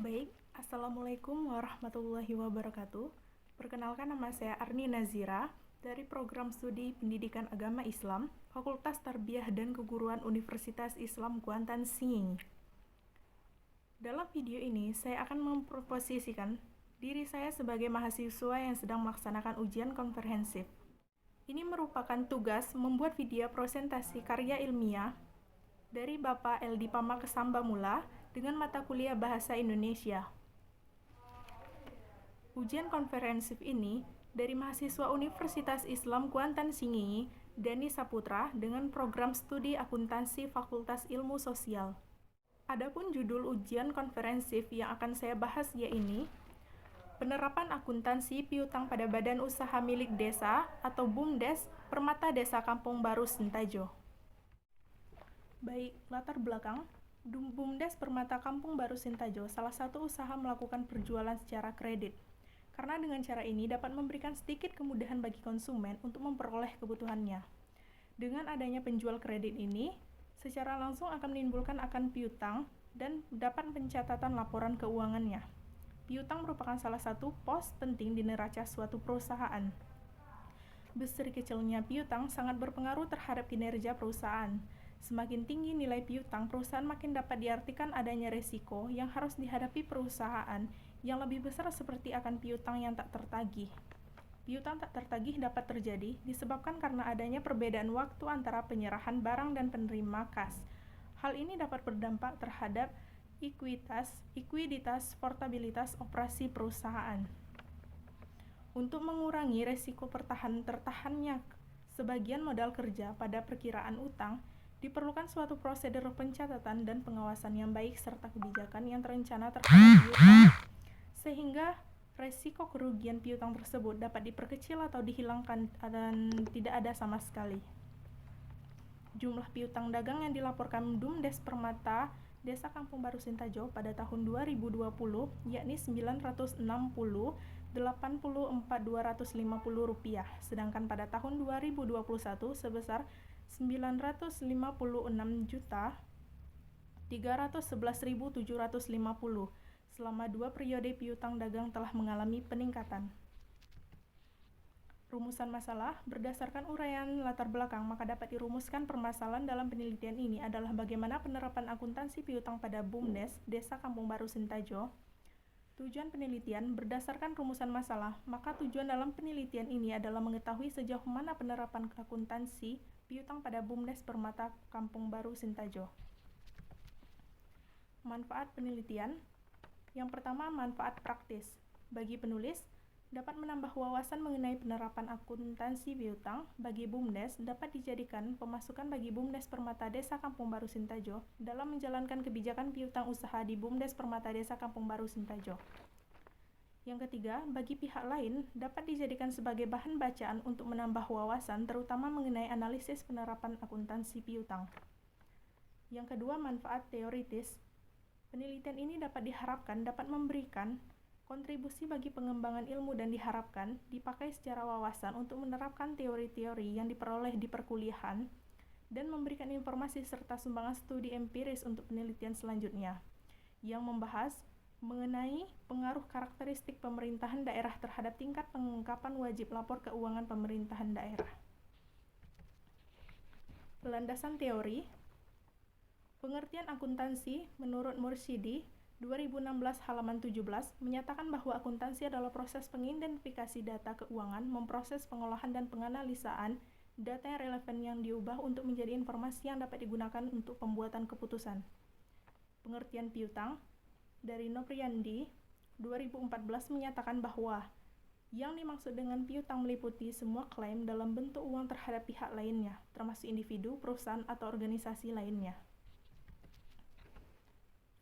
Baik, Assalamualaikum warahmatullahi wabarakatuh. Perkenalkan, nama saya Arni Nazira dari Program Studi Pendidikan Agama Islam, Fakultas Tarbiyah dan Keguruan Universitas Islam Kuantan Singingi. Dalam video ini, saya akan memposisikan diri saya sebagai mahasiswa yang sedang melaksanakan ujian komprehensif. Ini merupakan tugas membuat video presentasi karya ilmiah dari Bapak Eldi Pamakesamba Mula dengan mata kuliah Bahasa Indonesia. Ujian komprehensif ini dari mahasiswa Universitas Islam Kuantan Singingi, Dani Saputra, dengan program studi akuntansi Fakultas Ilmu Sosial. Adapun judul ujian komprehensif yang akan saya bahas yaitu penerapan akuntansi piutang pada badan usaha milik desa atau BUMDes Permata Desa Kampung Baru Sintajo. Baik, latar belakang. BUMDes Permata Kampung Baru Sintajo salah satu usaha melakukan perjualan secara kredit. Karena dengan cara ini dapat memberikan sedikit kemudahan bagi konsumen untuk memperoleh kebutuhannya. Dengan adanya penjual kredit ini, secara langsung akan menimbulkan akan piutang dan dapat pencatatan laporan keuangannya. Piutang merupakan salah satu pos penting di neraca suatu perusahaan. Besar kecilnya piutang sangat berpengaruh terhadap kinerja perusahaan. Semakin tinggi nilai piutang, perusahaan makin dapat diartikan adanya resiko yang harus dihadapi perusahaan yang lebih besar seperti akan piutang yang tak tertagih. Piutang tak tertagih dapat terjadi disebabkan karena adanya perbedaan waktu antara penyerahan barang dan penerima kas. Hal ini dapat berdampak terhadap ekuiditas, portabilitas operasi perusahaan. Untuk mengurangi resiko tertahannya sebagian modal kerja pada perkiraan utang, diperlukan suatu prosedur pencatatan dan pengawasan yang baik serta kebijakan yang terencana terhadap piutang, sehingga resiko kerugian piutang tersebut dapat diperkecil atau dihilangkan dan tidak ada sama sekali. Jumlah piutang dagang yang dilaporkan BUMDes Permata Desa Kampung Baru Sintajo pada tahun 2020 yakni 960 84.250 rupiah, sedangkan pada tahun 2021 sebesar 956.311.750. Selama 2 periode piutang dagang telah mengalami peningkatan. Rumusan masalah berdasarkan uraian latar belakang, maka dapat dirumuskan permasalahan dalam penelitian ini adalah bagaimana penerapan akuntansi piutang pada BUMDes Desa Kampung Baru Sintajo. Tujuan penelitian berdasarkan rumusan masalah, maka tujuan dalam penelitian ini adalah mengetahui sejauh mana penerapan akuntansi piutang pada BUMDes Permata Kampung Baru Sintajo. Manfaat penelitian. Yang pertama, manfaat praktis. Bagi penulis, dapat menambah wawasan mengenai penerapan akuntansi piutang bagi BUMDes dapat dijadikan pemasukan bagi BUMDes Permata Desa Kampung Baru Sintajo dalam menjalankan kebijakan piutang usaha di BUMDes Permata Desa Kampung Baru Sintajo. Yang ketiga, bagi pihak lain dapat dijadikan sebagai bahan bacaan untuk menambah wawasan terutama mengenai analisis penerapan akuntansi piutang. Yang kedua, manfaat teoritis. Penelitian ini dapat diharapkan dapat memberikan kontribusi bagi pengembangan ilmu dan diharapkan dipakai secara wawasan untuk menerapkan teori-teori yang diperoleh di perkuliahan dan memberikan informasi serta sumbangan studi empiris untuk penelitian selanjutnya yang membahas mengenai pengaruh karakteristik pemerintahan daerah terhadap tingkat pengungkapan wajib lapor keuangan pemerintahan daerah. Landasan teori. Pengertian akuntansi menurut Mursyidi 2016 halaman 17 menyatakan bahwa akuntansi adalah proses pengidentifikasi data keuangan, memproses pengolahan dan penganalisaan data yang relevan yang diubah untuk menjadi informasi yang dapat digunakan untuk pembuatan keputusan. Pengertian piutang dari Nopriandi 2014 menyatakan bahwa yang dimaksud dengan piutang meliputi semua klaim dalam bentuk uang terhadap pihak lainnya, termasuk individu, perusahaan, atau organisasi lainnya.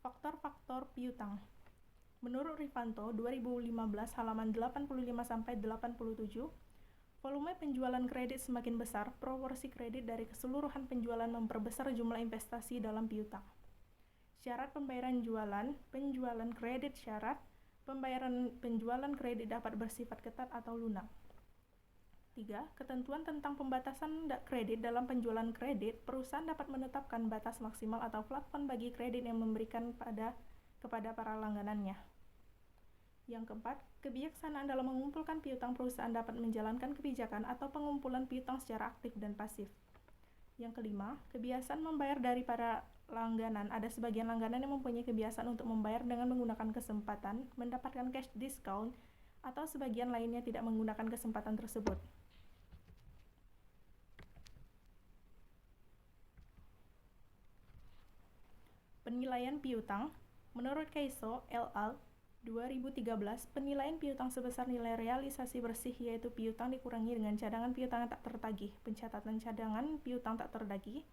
Faktor-faktor piutang. Menurut Rifanto 2015 halaman 85-87, volume penjualan kredit semakin besar, proporsi kredit dari keseluruhan penjualan memperbesar jumlah investasi dalam piutang. Syarat pembayaran penjualan kredit syarat pembayaran penjualan kredit dapat bersifat ketat atau lunak. 3. Ketentuan tentang pembatasan kredit dalam penjualan kredit, perusahaan dapat menetapkan batas maksimal atau plafon bagi kredit yang memberikan pada kepada para langganannya. Yang keempat, kebijaksanaan dalam mengumpulkan piutang perusahaan dapat menjalankan kebijakan atau pengumpulan piutang secara aktif dan pasif. Yang kelima, kebiasaan membayar dari para langganan. Ada sebagian langganan yang mempunyai kebiasaan untuk membayar dengan menggunakan kesempatan, mendapatkan cash discount, atau sebagian lainnya tidak menggunakan kesempatan tersebut. Penilaian piutang. Menurut Kaiso et al. 2013, penilaian piutang sebesar nilai realisasi bersih yaitu piutang dikurangi dengan cadangan piutang yang tak tertagih, pencatatan cadangan piutang tak tertagih,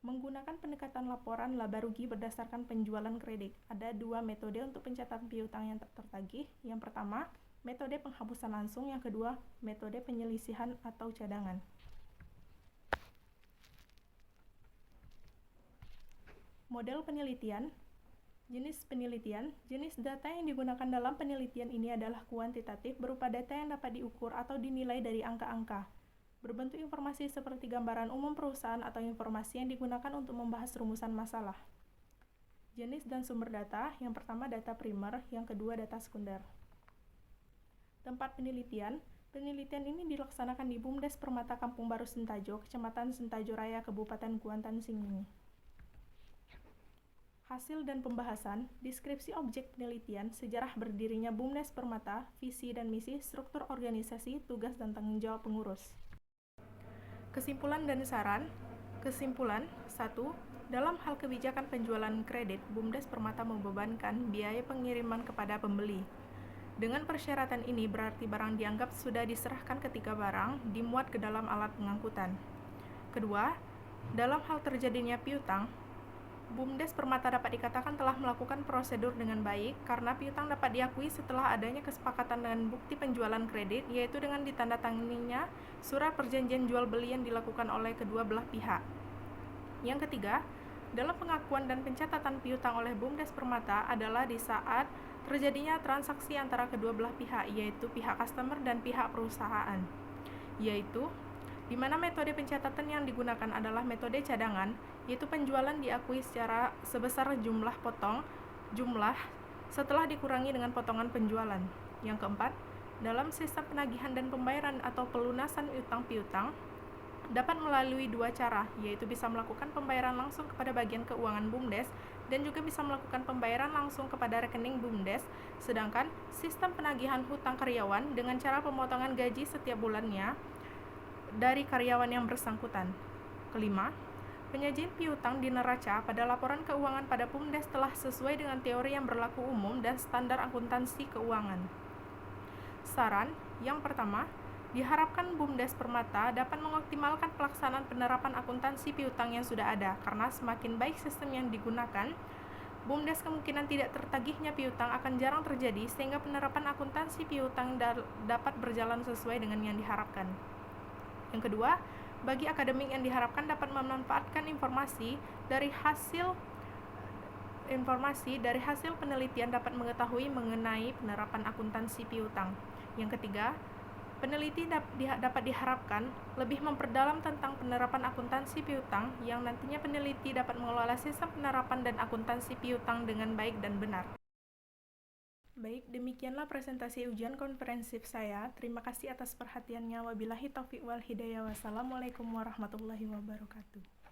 menggunakan pendekatan laporan laba rugi berdasarkan penjualan kredit. Ada dua metode untuk pencatatan piutang yang tak tertagih. Yang pertama, metode penghapusan langsung. Yang kedua, metode penyelisihan atau cadangan. Model penelitian. Jenis penelitian. Jenis data yang digunakan dalam penelitian ini adalah kuantitatif, berupa data yang dapat diukur atau dinilai dari angka-angka. Berbentuk informasi seperti gambaran umum perusahaan atau informasi yang digunakan untuk membahas rumusan masalah. Jenis dan sumber data. Yang pertama data primer, yang kedua data sekunder. Tempat penelitian. Penelitian ini dilaksanakan di BUMDes Permata Kampung Baru Sentajo, Kecamatan Sentajo Raya, Kabupaten Kuantan Singingi. Hasil dan pembahasan, deskripsi objek penelitian, sejarah berdirinya BUMDes Permata, visi dan misi, struktur organisasi, tugas dan tanggung jawab pengurus. Kesimpulan dan saran. Kesimpulan, 1. Dalam hal kebijakan penjualan kredit, BUMDes Permata membebankan biaya pengiriman kepada pembeli. Dengan persyaratan ini berarti barang dianggap sudah diserahkan ketika barang dimuat ke dalam alat pengangkutan. Kedua, dalam hal terjadinya piutang, BUMDes Permata dapat dikatakan telah melakukan prosedur dengan baik karena piutang dapat diakui setelah adanya kesepakatan dengan bukti penjualan kredit, yaitu dengan ditandatanganinya surat perjanjian jual beli yang dilakukan oleh kedua belah pihak. Yang ketiga, dalam pengakuan dan pencatatan piutang oleh BUMDes Permata adalah di saat terjadinya transaksi antara kedua belah pihak, yaitu pihak customer dan pihak perusahaan, yaitu di mana metode pencatatan yang digunakan adalah metode cadangan, yaitu penjualan diakui secara sebesar jumlah setelah dikurangi dengan potongan penjualan. Yang keempat, dalam sistem penagihan dan pembayaran atau pelunasan utang piutang dapat melalui dua cara, yaitu bisa melakukan pembayaran langsung kepada bagian keuangan BUMDes dan juga bisa melakukan pembayaran langsung kepada rekening BUMDes, sedangkan sistem penagihan hutang karyawan dengan cara pemotongan gaji setiap bulannya dari karyawan yang bersangkutan. Kelima, penyajian piutang di neraca pada laporan keuangan pada BUMDes telah sesuai dengan teori yang berlaku umum dan standar akuntansi keuangan. Saran, yang pertama, diharapkan BUMDes Permata dapat mengoptimalkan pelaksanaan penerapan akuntansi piutang yang sudah ada, karena semakin baik sistem yang digunakan, BUMDes kemungkinan tidak tertagihnya piutang akan jarang terjadi, sehingga penerapan akuntansi piutang dapat berjalan sesuai dengan yang diharapkan. Yang kedua, bagi akademik yang diharapkan dapat memanfaatkan informasi dari hasil penelitian dapat mengetahui mengenai penerapan akuntansi piutang. Yang ketiga, peneliti dapat diharapkan lebih memperdalam tentang penerapan akuntansi piutang yang nantinya peneliti dapat mengelola sistem penerapan dan akuntansi piutang dengan baik dan benar. Baik, demikianlah presentasi ujian komprehensif saya. Terima kasih atas perhatiannya. Wabillahi taufiq wal hidayah. Wassalamualaikum warahmatullahi wabarakatuh.